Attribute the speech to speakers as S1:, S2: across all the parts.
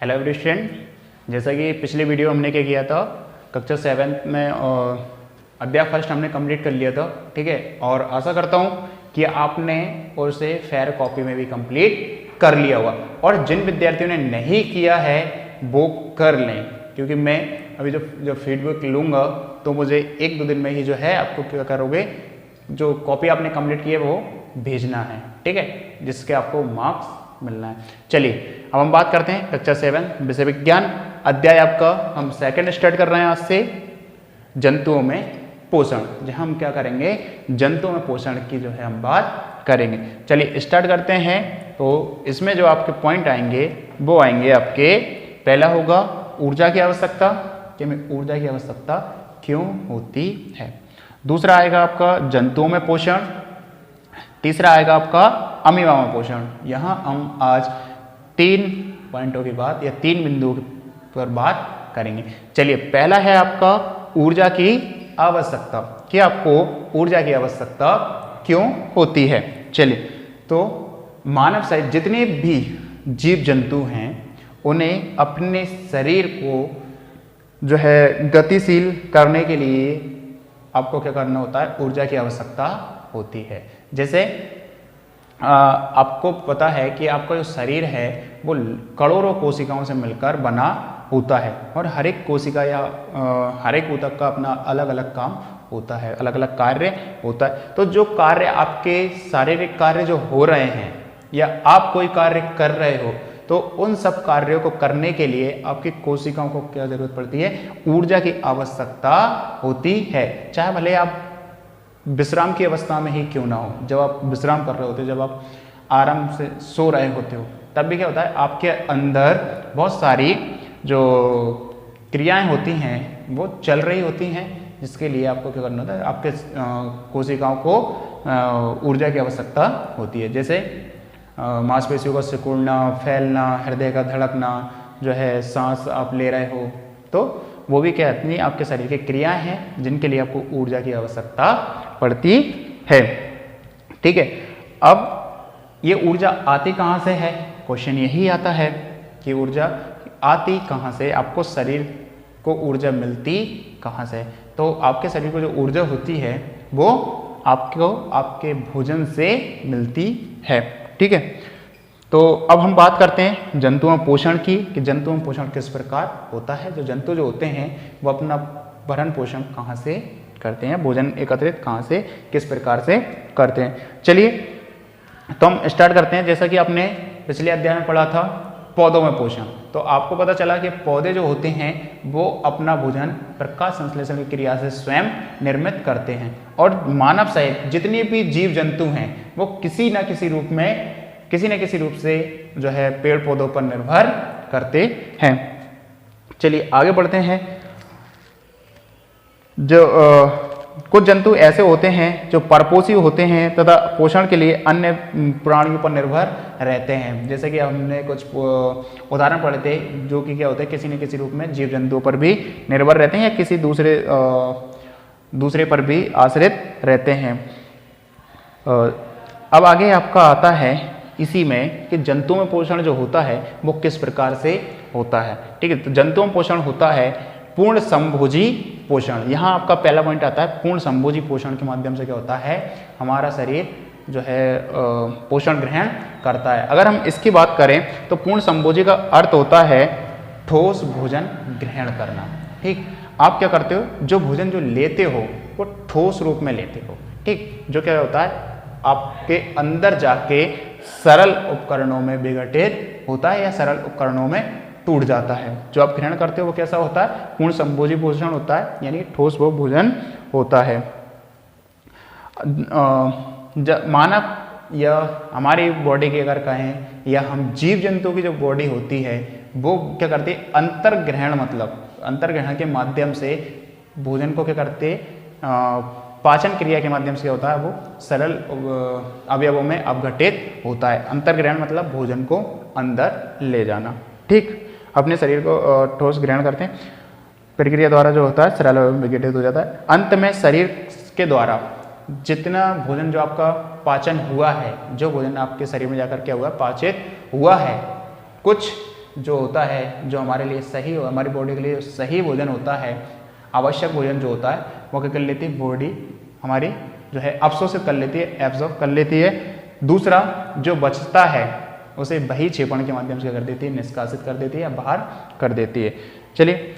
S1: Hello every student, जैसा कि पिछले वीडियो हमने क्या किया था, कक्षा 7 में अध्याय फर्स्ट हमने कंप्लीट कर लिया था। ठीक है, और आशा करता हूँ कि आपने उसे फेयर कॉपी में भी कंप्लीट कर लिया होगा। और जिन विद्यार्थियों ने नहीं किया है वो कर लें, क्योंकि मैं अभी जो फीडबैक लूँगा तो मुझे 1-2 दिन में ही जो है आपको क्या करोगे, जो कॉपी आपने कंप्लीट की है वो भेजना है। ठीक है, जिसके आपको मार्क्स मिलना है। चलिए अब हम बात करते हैं कक्षा 7 विषय विज्ञान अध्याय आपका हम सेकंड स्टार्ट कर रहे हैं आज से, जंतुओं में पोषण। जहां हम क्या करेंगे, जंतुओं में पोषण की जो है हम बात करेंगे। चलिए स्टार्ट करते हैं। तो इसमें जो आपके पॉइंट आएंगे वो आएंगे आपके, पहला होगा ऊर्जा की आवश्यकता, कि हमें ऊर्जा की आवश्यकता क्यों होती है। दूसरा आएगा आपका जंतुओं में पोषण। तीसरा आएगा आपका अमीबा में पोषण। यहाँ हम आज 3 पॉइंटों की बात या 3 बिंदुओं पर बात करेंगे। चलिए पहला है आपका ऊर्जा की आवश्यकता, कि आपको ऊर्जा की आवश्यकता क्यों होती है। चलिए, तो मानव सहित जितने भी जीव जंतु हैं उन्हें अपने शरीर को जो है गतिशील करने के लिए आपको क्या करना होता है, ऊर्जा की आवश्यकता होती है। जैसे आपको पता है कि आपका जो शरीर है वो करोड़ों कोशिकाओं से मिलकर बना होता है, और हर एक कोशिका या हर एक ऊतक का अपना अलग अलग काम होता है, अलग अलग कार्य होता है। तो जो कार्य आपके शारीरिक कार्य जो हो रहे हैं या आप कोई कार्य कर रहे हो, तो उन सब कार्यों को करने के लिए आपकी कोशिकाओं को क्या जरूरत पड़ती है, ऊर्जा की आवश्यकता होती है। चाहे भले आप विश्राम की अवस्था में ही क्यों ना हो, जब आप विश्राम कर रहे होते हो, जब आप आराम से सो रहे होते हो, तब भी क्या होता है, आपके अंदर बहुत सारी जो क्रियाएं होती हैं वो चल रही होती हैं, जिसके लिए आपको क्या करना होता है, आपके कोशिकाओं को ऊर्जा की आवश्यकता होती है। जैसे मांसपेशियों का सिकुड़ना, फैलना, हृदय का धड़कना, जो है सांस आप ले रहे हो, तो वो भी क्या इतनी आपके शरीर की क्रियाएं हैं जिनके लिए आपको ऊर्जा की आवश्यकता पड़ती है। ठीक है, अब ये ऊर्जा आती कहाँ से है, क्वेश्चन यही आता है कि ऊर्जा आती कहाँ से, आपको शरीर को ऊर्जा मिलती कहाँ से। तो आपके शरीर को जो ऊर्जा होती है वो आपको आपके भोजन से मिलती है। ठीक है, तो अब हम बात करते हैं जंतुओं में पोषण की, कि जंतुओं में पोषण किस प्रकार होता है। जो जंतु जो होते हैं वो अपना भरण पोषण कहाँ से करते हैं, भोजन एकत्रित कहाँ से, किस प्रकार से करते हैं। चलिए तो हम स्टार्ट करते हैं। जैसा कि आपने पिछले अध्याय में पढ़ा था पौधों में पोषण, तो आपको पता चला कि पौधे जो होते हैं वो अपना भोजन प्रकाश संश्लेषण की क्रिया से स्वयं निर्मित करते हैं, और मानव सहित जितने भी जीव जंतु हैं वो किसी न किसी रूप से जो है पेड़ पौधों पर निर्भर करते हैं। चलिए आगे बढ़ते हैं। जो कुछ जंतु ऐसे होते हैं जो परपोषी होते हैं तथा पोषण के लिए अन्य प्राणियों पर निर्भर रहते हैं। जैसे कि हमने कुछ उदाहरण पढ़े थे, जो कि क्या होते हैं, किसी न किसी रूप में जीव जंतुओं पर भी निर्भर रहते हैं या किसी दूसरे पर भी आश्रित रहते हैं। अब आगे आपका आता है इसी में कि जंतुओं में पोषण जो होता है वो किस प्रकार से होता है। ठीक है, तो जंतुओं में पोषण होता है पूर्ण समभोजी पोषण। यहाँ आपका पहला पॉइंट आता है, पूर्ण समभोजी पोषण के माध्यम से क्या होता है, हमारा शरीर जो है पोषण ग्रहण करता है। अगर हम इसकी बात करें तो पूर्ण समभोजी का अर्थ होता है ठोस भोजन ग्रहण करना। ठीक, आप क्या करते हो, जो भोजन जो लेते हो वो ठोस रूप में लेते हो। ठीक, जो क्या होता है आपके अंदर जाके सरल उपकरणों में विघटित होता है या सरल उपकरणों में टूट जाता है। जो आप ग्रहण करते हो वो कैसा होता है, पूर्ण समभोजी पोषण होता है, यानी ठोस वो भोजन होता है। मानव या हमारी बॉडी की अगर कहें, या हम जीव जंतु की जो बॉडी होती है वो क्या करती है, अंतर्ग्रहण, मतलब अंतर्ग्रहण के माध्यम से भोजन को क्या करते, पाचन क्रिया के माध्यम से होता है, वो सरल अवयवों में अपघटित होता है। अंतर्ग्रहण मतलब भोजन को अंदर ले जाना। ठीक, अपने शरीर को ठोस ग्रहण करते हैं, प्रक्रिया द्वारा जो होता है सरल अवयव में विघटित हो जाता है। अंत में शरीर के द्वारा जितना भोजन जो आपका पाचन हुआ है, जो भोजन आपके शरीर में जाकर क्या हुआ, पाचित हुआ है, कुछ जो होता है, जो हमारे लिए सही हो, हमारी बॉडी के लिए सही भोजन होता है, आवश्यक भोजन जो होता है वो क्या कर लेती है, बॉडी हमारी जो है अवशोषित कर लेती है, एब्जॉर्ब कर लेती है। दूसरा जो बचता है उसे बहिक्षेपण के माध्यम से क्या कर देती है, निष्कासित कर देती है या बाहर कर देती है। चलिए,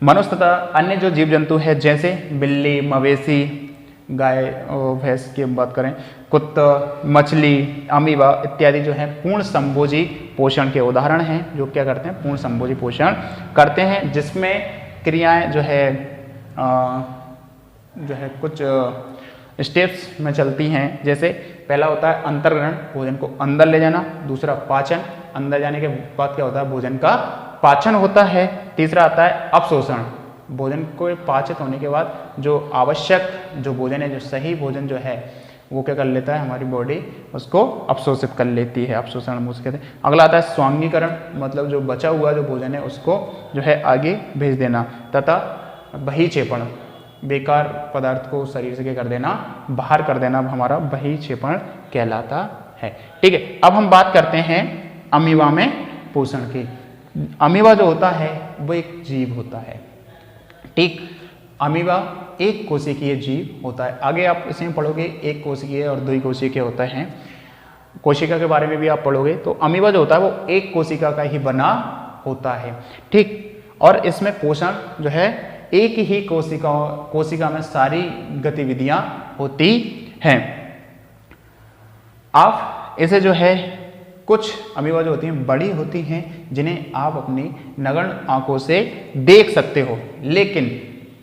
S1: मनुष्य तथा अन्य जो जीव जंतु है जैसे बिल्ली, मवेशी, गाय और भैंस की बात करें, कुत्ता, मछली, अमीबा इत्यादि जो है पूर्ण संभोजी पोषण के उदाहरण हैं, जो क्या करते हैं, पूर्ण संभोजी पोषण करते हैं, जिसमें क्रियाएं जो है कुछ स्टेप्स में चलती हैं। जैसे पहला होता है अंतर्ग्रहण, भोजन को अंदर ले जाना। दूसरा पाचन, अंदर जाने के बाद क्या होता है, भोजन का पाचन होता है। तीसरा आता है अपशोषण, भोजन को पाचित होने के बाद जो आवश्यक जो भोजन है, जो सही भोजन जो है वो क्या कर लेता है, हमारी बॉडी उसको अपशोषित कर लेती है, अपशोषण मुझे कहते हैं। अगला आता है स्वांगीकरण, मतलब जो बचा हुआ जो भोजन है उसको जो है आगे भेज देना। तथा बहिक्षेपण, बेकार पदार्थ को शरीर से क्या कर देना, बाहर कर देना, हमारा बहिक्षेपण कहलाता है। ठीक है, अब हम बात करते हैं अमीबा में पोषण की। अमीबा जो होता है वो एक जीव होता है। ठीक, अमीबा एक कोशिकीय जीव होता है। आगे आप इसमें पढ़ोगे एक कोशिकीय और द्विकोशिकीय होता है, कोशिका के बारे में भी आप पढ़ोगे। तो अमीबा जो होता है वो एक कोशिका का ही बना होता है। ठीक, और इसमें पोषण जो है एक ही कोशिका में सारी गतिविधियां होती हैं। आप इसे जो है, कुछ अमीबा जो होती हैं बड़ी होती हैं जिन्हें आप अपनी नगण्य आंखों से देख सकते हो, लेकिन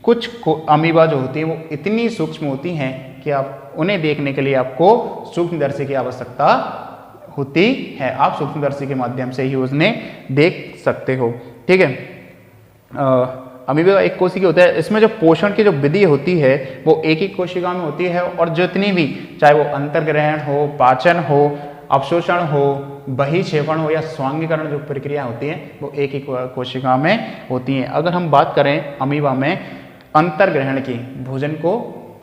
S1: कुछ अमीबा जो होती हैं वो इतनी सूक्ष्म होती हैं कि आप उन्हें देखने के लिए आपको सूक्ष्मदर्शी की आवश्यकता होती है। आप सूक्ष्मदर्शी के माध्यम से ही उन्हें देख सकते हो। ठीक है, अमीबा एक कोशिकीय होता है। इसमें जो पोषण की जो विधि होती है वो एक ही कोशिका में होती है, और जितनी भी, चाहे वो अंतर्ग्रहण हो, पाचन हो, अवशोषण हो, बहिक्षेपण हो या स्वांगीकरण जो प्रक्रिया होती है वो एक ही कोशिका में होती हैं। अगर हम बात करें अमीबा में अंतर्ग्रहण की, भोजन को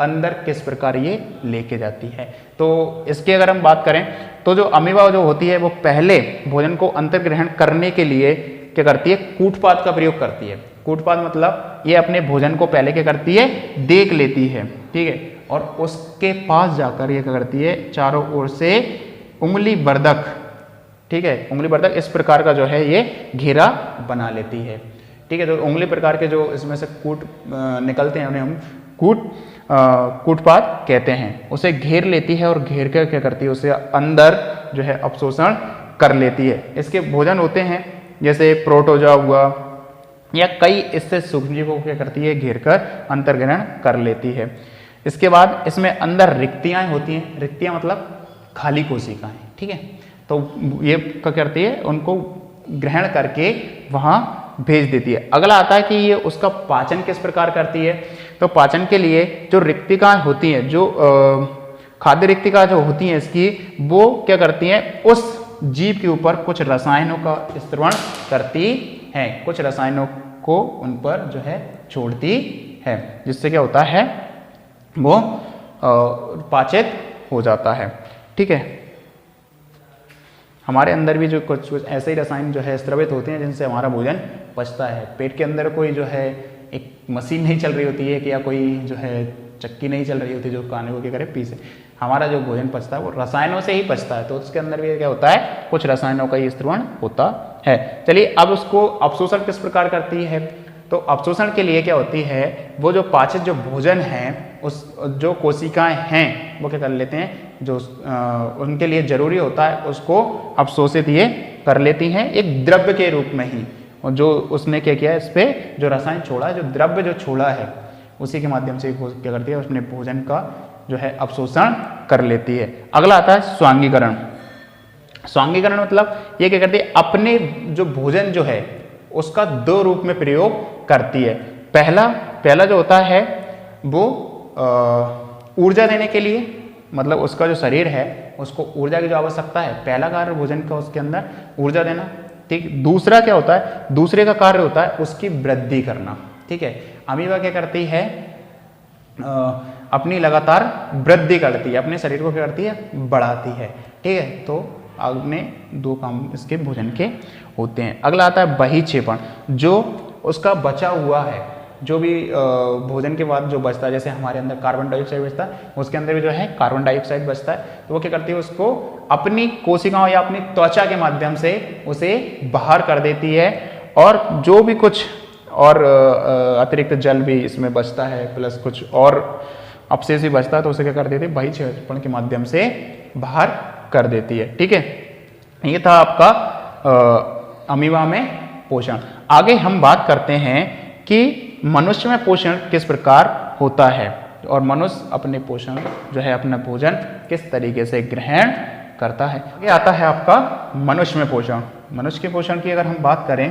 S1: अंदर किस प्रकार ये लेके जाती है, तो इसकी अगर हम बात करें तो जो अमीबा जो होती है वो पहले भोजन को अंतर्ग्रहण करने के लिए क्या करती है, कूटपाद का प्रयोग करती है। कूटपाद मतलब ये अपने भोजन को पहले क्या करती है, देख लेती है। ठीक है, और उसके पास जाकर ये क्या करती है, चारों ओर से उंगली बर्दक, ठीक है, उंगली बर्दक इस प्रकार का जो है ये घेरा बना लेती है। ठीक है, तो उंगली प्रकार के जो इसमें से कूट निकलते हैं उन्हें हम कूटपाद कहते हैं। उसे घेर लेती है और घेर कर क्या करती है, उसे अंदर जो है अपशोषण कर लेती है। इसके भोजन होते हैं जैसे प्रोटोजोआ हुआ या कई इससे सूक्ष्मजीवों को क्या करती है, घेर कर अंतर्ग्रहण कर लेती है। इसके बाद इसमें अंदर रिक्तियाँ होती हैं। रिक्तियाँ मतलब खाली कोशिकाएं। ठीक है, तो ये क्या करती है, उनको ग्रहण करके वहाँ भेज देती है। अगला आता है कि ये उसका पाचन किस प्रकार करती है। तो पाचन के लिए जो रिक्तिकाएं होती हैं, जो खाद्य रिक्तिका जो होती हैं इसकी, वो क्या करती हैं, उस जीव के ऊपर कुछ रसायनों का स्त्रवण करती हैं, कुछ रसायनों को उन पर जो है छोड़ती है, जिससे क्या होता है, वो पाचित हो जाता है। ठीक है, हमारे अंदर भी जो कुछ ऐसे ही रसायन जो है स्त्रवित होते हैं जिनसे हमारा भोजन पचता है। पेट के अंदर कोई जो है एक मशीन नहीं चल रही होती है कि या कोई जो है चक्की नहीं चल रही होती जो खाने को क्या करे पीसे। हमारा जो भोजन पचता है वो रसायनों से ही पचता है, तो उसके अंदर भी क्या होता है, कुछ रसायनों का ही स्त्रवण होता है। चलिए, अब उसको अपशोषण किस प्रकार करती है। तो अपशोषण के लिए क्या होती है, वो जो पाचित जो भोजन है, उस जो कोशिकाएं हैं वो क्या कर लेते हैं, जो उनके लिए जरूरी होता है उसको अपशोषित ये कर लेती हैं एक द्रव्य के रूप में ही। और जो उसने क्या किया, इस पे जो रसायन छोड़ा है, जो द्रव्य जो छोड़ा है, उसी के माध्यम से क्या करती है, उसने भोजन का जो है अपशोषण कर लेती है। अगला आता है स्वांगीकरण। स्वांगीकरण मतलब ये क्या करती है, अपने जो भोजन जो है उसका दो रूप में प्रयोग करती है। पहला जो होता है वो ऊर्जा देने के लिए, मतलब उसका जो शरीर है उसको ऊर्जा की जो आवश्यकता है, पहला कार्य भोजन का उसके अंदर ऊर्जा देना। ठीक, दूसरा क्या होता है, दूसरे का कार्य होता है उसकी वृद्धि करना। ठीक है, अमीबा क्या करती है, अपनी लगातार वृद्धि करती है, अपने शरीर को क्या करती है, बढ़ाती है। ठीक है, तो अन्य 2 काम इसके भोजन के होते हैं। अगला आता है बहिक्षेपण, जो उसका बचा हुआ है, जो भी भोजन के बाद जो बचता है, जैसे हमारे अंदर कार्बन डाइऑक्साइड बचता है, उसके अंदर भी जो है कार्बन डाइऑक्साइड बचता है, तो वो क्या करती है, उसको अपनी कोशिकाओं या अपनी त्वचा के माध्यम से उसे बाहर कर देती है, और जो भी कुछ और अतिरिक्त जल भी इसमें बचता है, प्लस कुछ और अपशेष भी बचता है, तो उसे क्या कर देती है, बहिक्षेपण के माध्यम से बाहर कर देती है। ठीक है, ये था आपका अमीबा में पोषण। आगे हम बात करते हैं कि मनुष्य में पोषण किस प्रकार होता है, और मनुष्य अपने पोषण जो है, अपना भोजन किस तरीके से ग्रहण करता है। आगे आता है आपका मनुष्य में पोषण। मनुष्य के पोषण की अगर हम बात करें,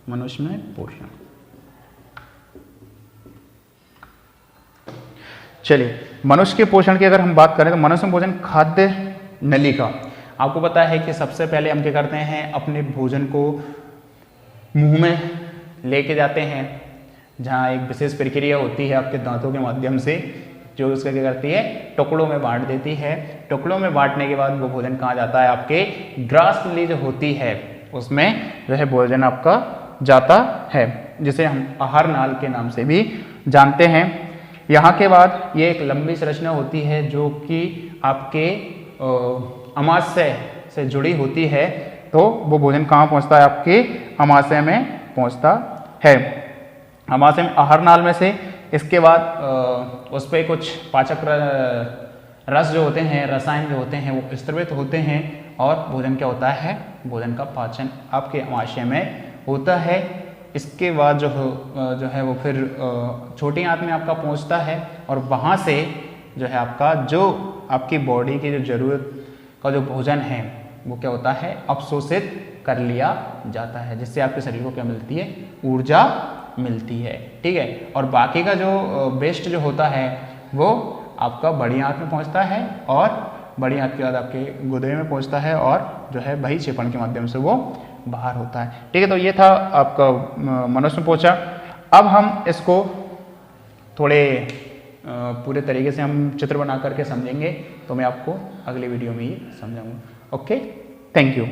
S1: मनुष्य में पोषण, चलिए मनुष्य के पोषण की अगर हम बात करें तो मनुष्य में पोषण खाद्य नलिका। आपको पता है कि सबसे पहले हम क्या करते हैं, अपने भोजन को मुंह में लेके जाते हैं, जहाँ एक विशेष प्रक्रिया होती है आपके दांतों के माध्यम से, जो उसका क्या करती है, टुकड़ों में बांट देती है। टुकड़ों में बांटने के बाद वो भोजन कहाँ जाता है, आपके ग्रासनली जो होती है उसमें जो है भोजन आपका जाता है, जिसे हम आहार नाल के नाम से भी जानते हैं। यहाँ के बाद ये एक लंबी संरचना होती है जो कि आपके अमाशय से जुड़ी होती है, तो वो भोजन कहाँ पहुँचता है, आपके अमाशय में पहुँचता है। अमाशय में आहार नाल में से इसके बाद उस पर कुछ पाचक रस जो होते हैं, रसायन जो होते हैं, वो स्त्रवित होते हैं, और भोजन क्या होता है, भोजन का पाचन आपके अमाशय में होता है। इसके बाद जो है वो फिर छोटी आंत में आपका पहुंचता है, और वहाँ से जो है आपका जो आपकी बॉडी की जो ज़रूरत का जो भोजन है वो क्या होता है, अवशोषित कर लिया जाता है, जिससे आपके शरीर को क्या मिलती है, ऊर्जा मिलती है। ठीक है, और बाकी का जो वेस्ट जो होता है वो आपका बड़ी आंत में पहुंचता है, और बड़ी आंत के बाद आपके गुर्दे में पहुंचता है, और जो है बहिक्षेपण के माध्यम से वो बाहर होता है। ठीक है, तो ये था आपका मनुष्य में पोषण। अब हम इसको थोड़े पूरे तरीके से हम चित्र बना करके समझेंगे, तो मैं आपको अगले वीडियो में ही समझाऊंगा। Okay, thank you.